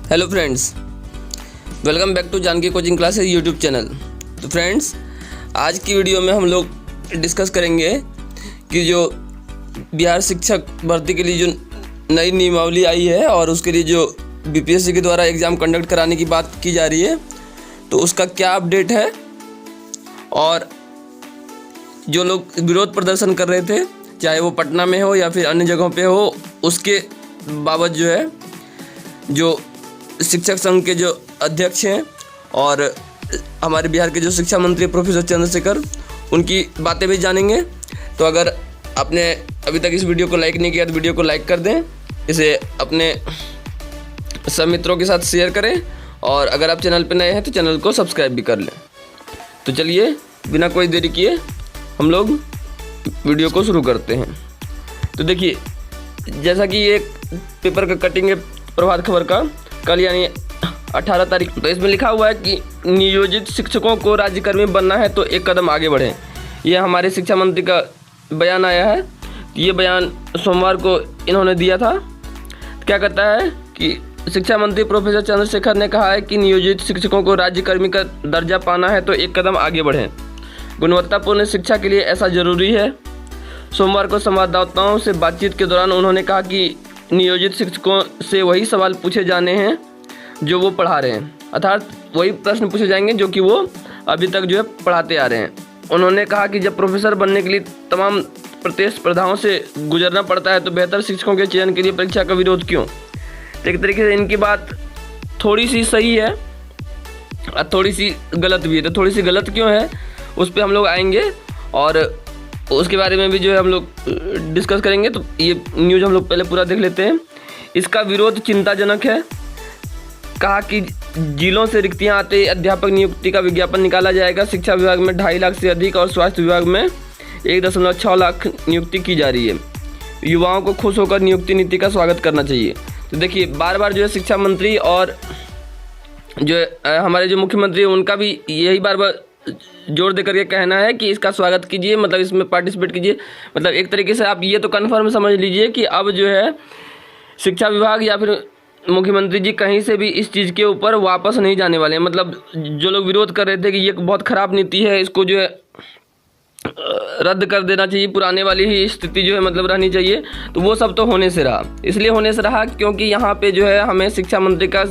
Hello friends, welcome back to Janki coaching classes YouTube channel. तो friends, आज की video में हम लोग डिस्कस करेंगे कि जो बिहार शिक्षक भर्ती के लिए जो नई नियमावली आई है और उसके लिए जो बीपीएससी के द्वारा एग्ज़ाम कंडक्ट कराने की बात की जा रही है, तो उसका क्या अपडेट है और जो लोग विरोध प्रदर्शन कर रहे थे, चाहे वो पटना में हो या फिर अन्य जगहों पे हो, उसके बाबत जो है जो शिक्षक संघ के जो अध्यक्ष हैं और हमारे बिहार के जो शिक्षा मंत्री प्रोफेसर चंद्रशेखर, उनकी बातें भी जानेंगे। तो अगर आपने अभी तक इस वीडियो को लाइक नहीं किया तो वीडियो को लाइक कर दें, इसे अपने सब मित्रों के साथ शेयर करें और अगर आप चैनल पर नए हैं तो चैनल को सब्सक्राइब भी कर लें। तो चलिए बिना कोई देरी किए हम लोग वीडियो को शुरू करते हैं। तो देखिए, जैसा कि ये पेपर का कटिंग है प्रभात खबर का, कल यानी 18 तारीख, तो इसमें लिखा हुआ है कि नियोजित शिक्षकों को राज्यकर्मी बनना है तो एक कदम आगे बढ़ें। ये हमारे शिक्षा मंत्री का बयान आया है। ये बयान सोमवार को इन्होंने दिया था। क्या कहता है कि शिक्षा मंत्री प्रोफेसर चंद्रशेखर ने कहा है कि नियोजित शिक्षकों को राज्यकर्मी का दर्जा पाना है तो एक कदम आगे बढ़ें। गुणवत्तापूर्ण शिक्षा के लिए ऐसा जरूरी है। सोमवार को संवाददाताओं से बातचीत के दौरान उन्होंने कहा कि नियोजित शिक्षकों से वही सवाल पूछे जाने हैं जो वो पढ़ा रहे हैं, अर्थात वही प्रश्न पूछे जाएंगे जो कि वो अभी तक जो है पढ़ाते आ रहे हैं। उन्होंने कहा कि जब प्रोफेसर बनने के लिए तमाम प्रतिस्पर्धाओं से गुजरना पड़ता है तो बेहतर शिक्षकों के चयन के लिए परीक्षा का विरोध क्यों। एक तरीके से इनकी बात थोड़ी सी सही है और थोड़ी सी गलत भी है। तो थोड़ी सी गलत क्यों है उस पर हम लोग आएंगे और उसके बारे में भी जो है हम लोग डिस्कस करेंगे। तो ये न्यूज़ हम लोग पहले पूरा देख लेते हैं। इसका विरोध चिंताजनक है। कहा कि जिलों से रिक्तियां आते अध्यापक नियुक्ति का विज्ञापन निकाला जाएगा। शिक्षा विभाग में 2.5 लाख से अधिक और स्वास्थ्य विभाग में 1.6 लाख नियुक्ति की जा रही है। युवाओं को खुश होकर नियुक्ति नीति का स्वागत करना चाहिए। तो देखिए, बार बार जो है शिक्षा मंत्री और जो हमारे जो मुख्यमंत्री हैं उनका भी यही बार बार जोर दे करके कहना है कि इसका स्वागत कीजिए, मतलब इसमें पार्टिसिपेट कीजिए। मतलब एक तरीके से आप ये तो कन्फर्म समझ लीजिए कि अब जो है शिक्षा विभाग या फिर मुख्यमंत्री जी कहीं से भी इस चीज़ के ऊपर वापस नहीं जाने वाले हैं। मतलब जो लोग विरोध कर रहे थे कि ये बहुत ख़राब नीति है, इसको जो है रद्द कर देना चाहिए, पुराने वाली ही स्थिति जो है मतलब रहनी चाहिए, तो वो सब तो होने से रहा। इसलिए होने से रहा क्योंकि यहाँ पे जो है हमें शिक्षा मंत्री का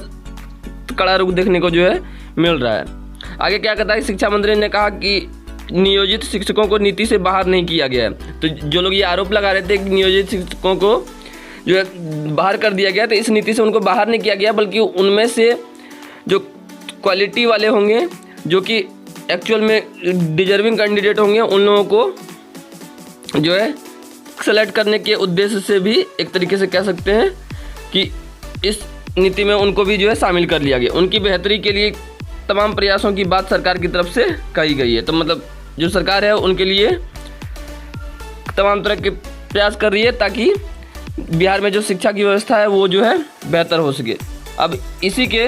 कड़ा रुख देखने को जो है मिल रहा है। आगे क्या कहता है, शिक्षा मंत्री ने कहा कि नियोजित शिक्षकों को नीति से बाहर नहीं किया गया है। तो जो लोग ये आरोप लगा रहे थे कि नियोजित शिक्षकों को जो है बाहर कर दिया गया, तो इस नीति से उनको बाहर नहीं किया गया, बल्कि उनमें से जो क्वालिटी वाले होंगे, जो कि एक्चुअल में डिजर्विंग कैंडिडेट होंगे, उन लोगों को जो है सेलेक्ट करने के उद्देश्य से भी एक तरीके से कह सकते हैं कि इस नीति में उनको भी जो है शामिल कर लिया गया। उनकी बेहतरी के लिए तमाम प्रयासों की बात सरकार की तरफ से कही गई है। तो मतलब जो सरकार है उनके लिए तमाम तरह के प्रयास कर रही है ताकि बिहार में जो शिक्षा की व्यवस्था है वो जो है बेहतर हो सके। अब इसी के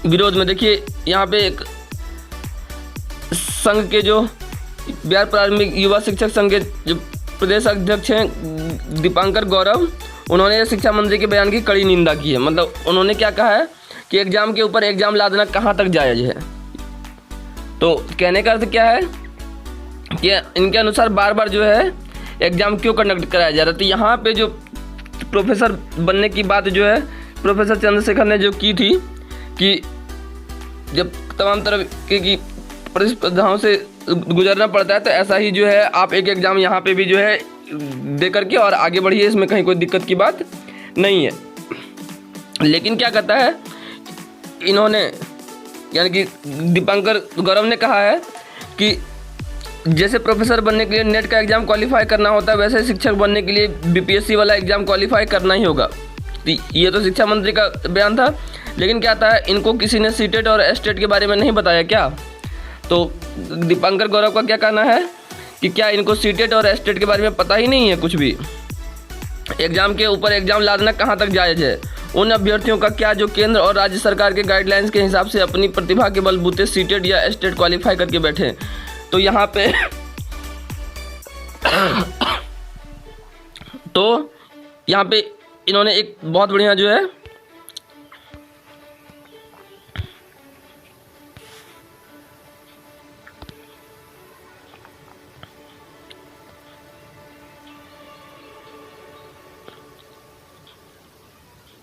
विरोध में देखिए, यहाँ पे एक संघ के जो बिहार प्राथमिक युवा शिक्षक संघ के जो प्रदेश अध्यक्ष हैं दीपांकर गौरव, उन्होंने शिक्षा मंत्री के बयान की कड़ी निंदा की है। मतलब उन्होंने क्या कहा है कि एग्ज़ाम के ऊपर एग्ज़ाम लादना कहाँ तक जायज़ है। तो कहने का अर्थ क्या है कि इनके अनुसार बार बार जो है एग्ज़ाम क्यों कंडक्ट कराया जा रहा है। तो यहाँ पे जो प्रोफेसर बनने की बात जो है प्रोफेसर चंद्रशेखर ने जो की थी कि जब तमाम तरह की प्रतिस्पर्धाओं से गुजरना पड़ता है तो ऐसा ही जो है आप एक एग्ज़ाम यहाँ पे भी जो है दे करके और आगे बढ़िए, इसमें कहीं कोई दिक्कत की बात नहीं है। लेकिन क्या कहता है इन्होंने, यानी कि दीपांकर गौरव ने कहा है कि जैसे प्रोफेसर बनने के लिए नेट का एग्ज़ाम क्वालिफाई करना होता है, वैसे शिक्षक बनने के लिए बीपीएससी वाला एग्ज़ाम क्वालिफाई करना ही होगा। तो ये तो शिक्षा मंत्री का बयान था। लेकिन क्या था, इनको किसी ने सीटेट और एस्टेट के बारे में नहीं बताया क्या। तो दीपांकर गौरव का क्या कहना है कि क्या इनको सीटेट और एस्टेट के बारे में पता ही नहीं है कुछ भी। एग्ज़ाम के ऊपर एग्ज़ाम लादना कहाँ तक जायज़ है। उन अभ्यर्थियों का क्या जो केंद्र और राज्य सरकार के गाइडलाइंस के हिसाब से अपनी प्रतिभा के बलबूते सीटेट या एस्टेट क्वालिफाई करके बैठे। तो यहाँ पे तो यहाँ पे इन्होंने एक बहुत बढ़िया जो है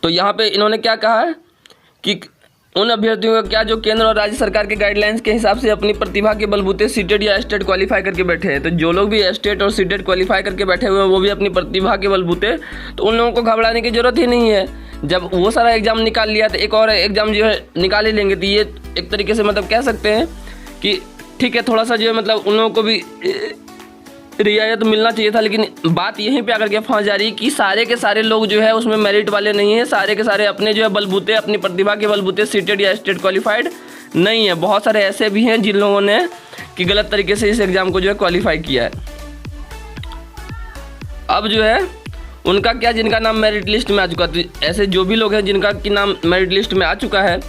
तो यहाँ पे इन्होंने क्या कहा है कि उन अभ्यर्थियों का क्या जो केंद्र और राज्य सरकार के गाइडलाइंस के हिसाब से अपनी प्रतिभा के बलबूते सीटेट या स्टेट क्वालिफाई करके बैठे हैं। तो जो लोग भी स्टेट और सीटेट क्वालिफाई करके बैठे हुए हैं वो भी अपनी प्रतिभा के बलबूते, तो उन लोगों को घबराने की जरूरत ही नहीं है। जब वो सारा एग्जाम निकाल लिया तो एक और एग्जाम जो है निकाल ही लेंगे। तो ये एक तरीके से मतलब कह सकते हैं कि ठीक है, थोड़ा सा जो है मतलब उन लोगों को भी रियायत मिलना चाहिए था। लेकिन बात यहीं पे आकर के फंस जा रही है कि सारे के सारे लोग जो है उसमें मेरिट वाले नहीं है, सारे के सारे अपने जो है बलबूते, अपनी प्रतिभा के बलबूते सीटेड या स्टेट क्वालिफाइड नहीं है। बहुत सारे ऐसे भी हैं जिन लोगों ने कि गलत तरीके से इस एग्ज़ाम को जो है क्वालिफाई किया है। अब जो है उनका क्या, जिनका नाम मेरिट लिस्ट में आ चुका, तो ऐसे जो भी लोग हैं जिनका कि नाम मेरिट लिस्ट में आ चुका है,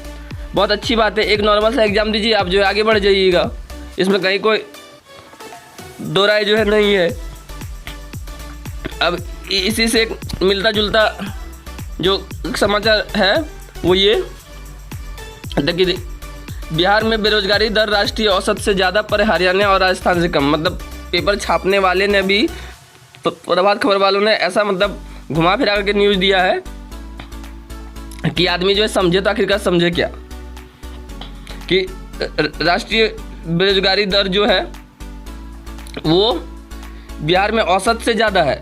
बहुत अच्छी बात है। एक नॉर्मल सा एग्ज़ाम दीजिए, आप जो है आगे बढ़ जाइएगा, इसमें कहीं कोई दो राय जो है नहीं है। अब इसी से मिलता जुलता जो समाचार है वो ये देखिए, बिहार में बेरोजगारी दर राष्ट्रीय औसत से ज़्यादा पर हरियाणा और राजस्थान से कम। मतलब पेपर छापने वाले ने भी, तो प्रभात खबर वालों ने ऐसा मतलब घुमा फिरा करके न्यूज़ दिया है कि आदमी जो है समझे तो आखिरकार समझे क्या, कि राष्ट्रीय बेरोजगारी दर जो है वो बिहार में औसत से ज़्यादा है।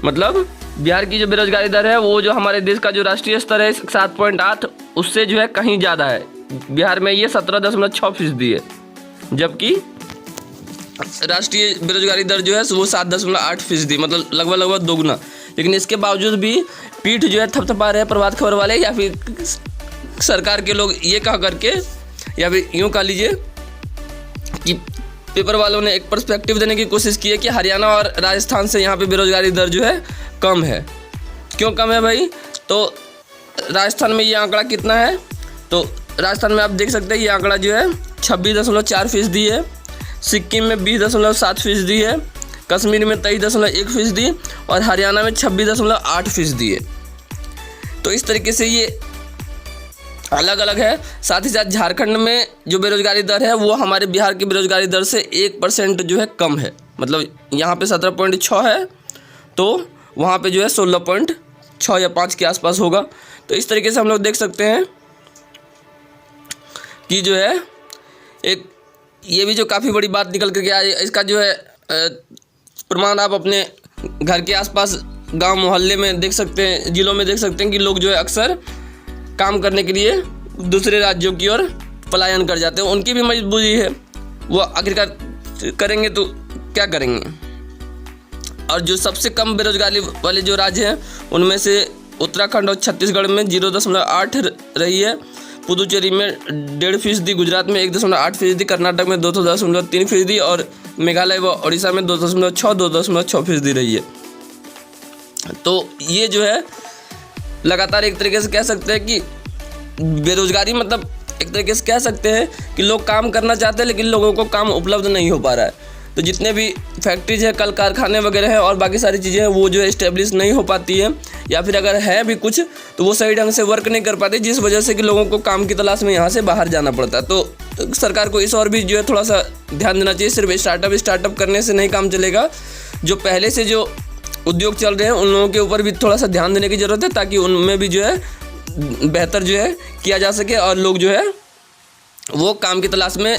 मतलब बिहार की जो बेरोजगारी दर है वो जो हमारे देश का जो राष्ट्रीय स्तर है 7.8 उससे जो है कहीं ज़्यादा है। बिहार में ये 17.6% है, जबकि राष्ट्रीय बेरोजगारी दर जो है वो 7.8%, मतलब लगभग दोगुना। लेकिन इसके बावजूद भी पीठ जो है थपथपा रहे प्रभात खबर वाले या फिर सरकार के लोग ये कह करके, या फिर यूँ कह लीजिए कि पेपर वालों ने एक पर्सपेक्टिव देने की कोशिश की है कि हरियाणा और राजस्थान से यहाँ पे बेरोजगारी दर जो है कम है। क्यों कम है भाई? तो राजस्थान में ये आंकड़ा कितना है, तो राजस्थान में आप देख सकते हैं ये आंकड़ा जो है 26.4% है, सिक्किम में 20.7% है, कश्मीर में 23.1% और हरियाणा में 26.8% है। तो इस तरीके से ये अलग अलग है। साथ ही साथ झारखंड में जो बेरोजगारी दर है वो हमारे बिहार की बेरोजगारी दर से 1% जो है कम है। मतलब यहाँ पे 17.6 है तो वहाँ पे जो है 16.6 या 5 के आसपास होगा। तो इस तरीके से हम लोग देख सकते हैं कि जो है एक ये भी जो काफ़ी बड़ी बात निकल करके आई, इसका जो है प्रमाण आप अपने घर के आसपास गांव मोहल्ले में देख सकते हैं, जिलों में देख सकते हैं कि लोग जो है अक्सर काम करने के लिए दूसरे राज्यों की ओर पलायन कर जाते हैं। उनकी भी मजबूरी है, वो आखिरकार करेंगे तो क्या करेंगे। और जो सबसे कम बेरोजगारी वाले जो राज्य हैं उनमें से उत्तराखंड और छत्तीसगढ़ में 0.8 रही है, पुदुचेरी में 1.5%, गुजरात में 1.8%, कर्नाटक में 2.3% और मेघालय व उड़ीसा में 2.6% रही है। तो ये जो है लगातार एक तरीके से कह सकते हैं कि बेरोजगारी, मतलब एक तरीके से कह सकते हैं कि लोग काम करना चाहते हैं लेकिन लोगों को काम उपलब्ध नहीं हो पा रहा है। तो जितने भी फैक्ट्रीज है, कल कारखाने वगैरह हैं और बाकी सारी चीज़ें हैं वो जो है इस्टेब्लिश नहीं हो पाती है, या फिर अगर है भी कुछ तो वो सही ढंग से वर्क नहीं कर पाते, जिस वजह से कि लोगों को काम की तलाश में यहाँ से बाहर जाना पड़ता है। तो सरकार को इस और भी जो है थोड़ा सा ध्यान देना चाहिए। सिर्फ स्टार्टअप करने से नहीं काम चलेगा, जो पहले से जो उद्योग चल रहे हैं उन लोगों के ऊपर भी थोड़ा सा ध्यान देने की ज़रूरत है, ताकि उनमें भी जो है बेहतर जो है किया जा सके और लोग जो है वो काम की तलाश में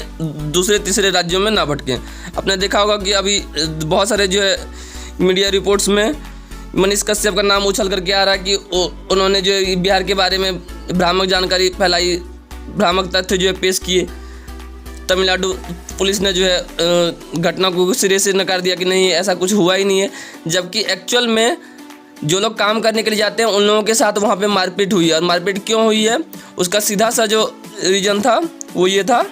दूसरे तीसरे राज्यों में ना भटकें। आपने देखा होगा कि अभी बहुत सारे जो है मीडिया रिपोर्ट्स में मनीष कश्यप का नाम उछल करके आ रहा है कि उन्होंने जो है बिहार के बारे में भ्रामक जानकारी फैलाई, भ्रामक तथ्य जो है पेश किए। तमिलनाडु पुलिस ने जो है घटना को सिरे से नकार दिया कि नहीं, ऐसा कुछ हुआ ही नहीं है, जबकि एक्चुअल में जो लोग काम करने के लिए जाते हैं उन लोगों के साथ वहाँ पे मारपीट हुई है। और मारपीट क्यों हुई है उसका सीधा सा जो रीज़न था वो ये था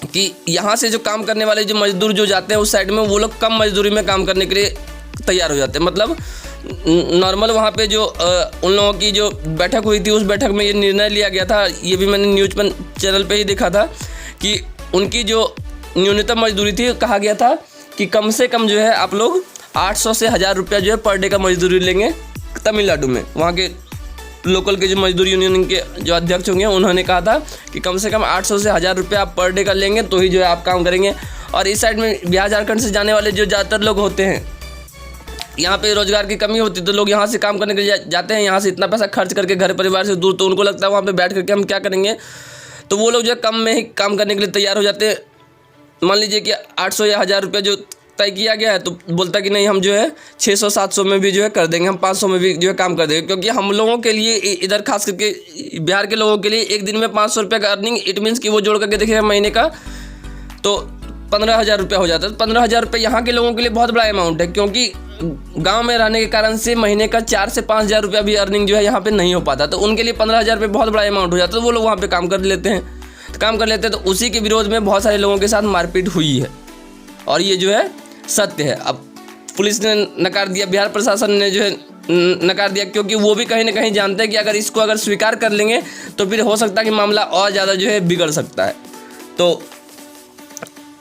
कि यहाँ से जो काम करने वाले जो मजदूर जो जाते हैं उस साइड में, वो लोग कम मजदूरी में काम करने के लिए तैयार हो जाते हैं। मतलब नॉर्मल वहाँ पे जो उन लोगों की जो बैठक हुई थी उस बैठक में ये निर्णय लिया गया था, ये भी मैंने न्यूज़ चैनल पे ही देखा था कि उनकी जो न्यूनतम मजदूरी थी, कहा गया था कि कम से कम जो है आप लोग 800 से 1000 रुपया जो है पर डे का मजदूरी लेंगे तमिलनाडु में। वहाँ के लोकल के जो मजदूर यूनियन के जो अध्यक्ष होंगे उन्होंने कहा था कि कम से कम 800 से 1000 रुपया आप पर डे का लेंगे तो ही जो है आप काम करेंगे। और इस साइड में बिहार झारखंड से जाने वाले जो ज़्यादातर लोग होते हैं यहाँ पे रोज़गार की कमी होती है तो लोग यहाँ से काम करने के लिए जाते हैं, यहाँ से इतना पैसा खर्च करके घर परिवार से दूर, तो उनको लगता है वहाँ पे बैठ करके हम क्या करेंगे, तो वो लोग जो है कम में ही काम करने के लिए तैयार हो जाते हैं। मान लीजिए कि 800 या 1000 रुपये जो तय किया गया है, तो बोलता कि नहीं हम जो है 600-700 में भी जो है कर देंगे, हम 500 में भी जो है काम कर देंगे। क्योंकि हम लोगों के लिए इधर खास करके बिहार के लोगों के लिए एक दिन में 500 रुपये का अर्निंग, इट मीन्स कि वो जोड़ करके देखें महीने का तो 15,000 रुपये हो जाता है। 15,000 रुपये यहाँ के लोगों के लिए बहुत बड़ा अमाउंट है, क्योंकि गांव में रहने के कारण से महीने का 4 से 5,000 रुपया भी अर्निंग जो है यहाँ पे नहीं हो पाता, तो उनके लिए 15,000 रुपये बहुत बड़ा अमाउंट हो जाता है, तो वो लोग वहाँ पे काम कर लेते हैं। तो उसी के विरोध में बहुत सारे लोगों के साथ मारपीट हुई है और ये जो है सत्य है। अब पुलिस ने नकार दिया, बिहार प्रशासन ने जो है नकार दिया, क्योंकि वो भी कहीं ना कहीं जानते हैं कि अगर इसको अगर स्वीकार कर लेंगे तो फिर हो सकता है कि मामला और ज़्यादा जो है बिगड़ सकता है। तो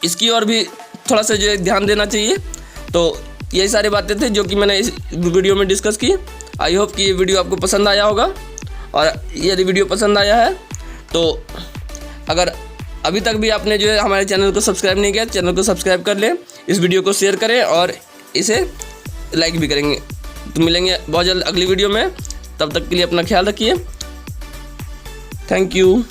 इसकी और भी थोड़ा सा जो है ध्यान देना चाहिए। तो यही सारी बातें थी जो कि मैंने इस वीडियो में डिस्कस की। आई होप कि ये वीडियो आपको पसंद आया होगा, और यदि वीडियो पसंद आया है तो अगर अभी तक भी आपने जो है हमारे चैनल को सब्सक्राइब नहीं किया, चैनल को सब्सक्राइब कर लें, इस वीडियो को शेयर करें और इसे लाइक भी करेंगे। तो मिलेंगे बहुत जल्द अगली वीडियो में, तब तक के लिए अपना ख्याल रखिए। Thank you.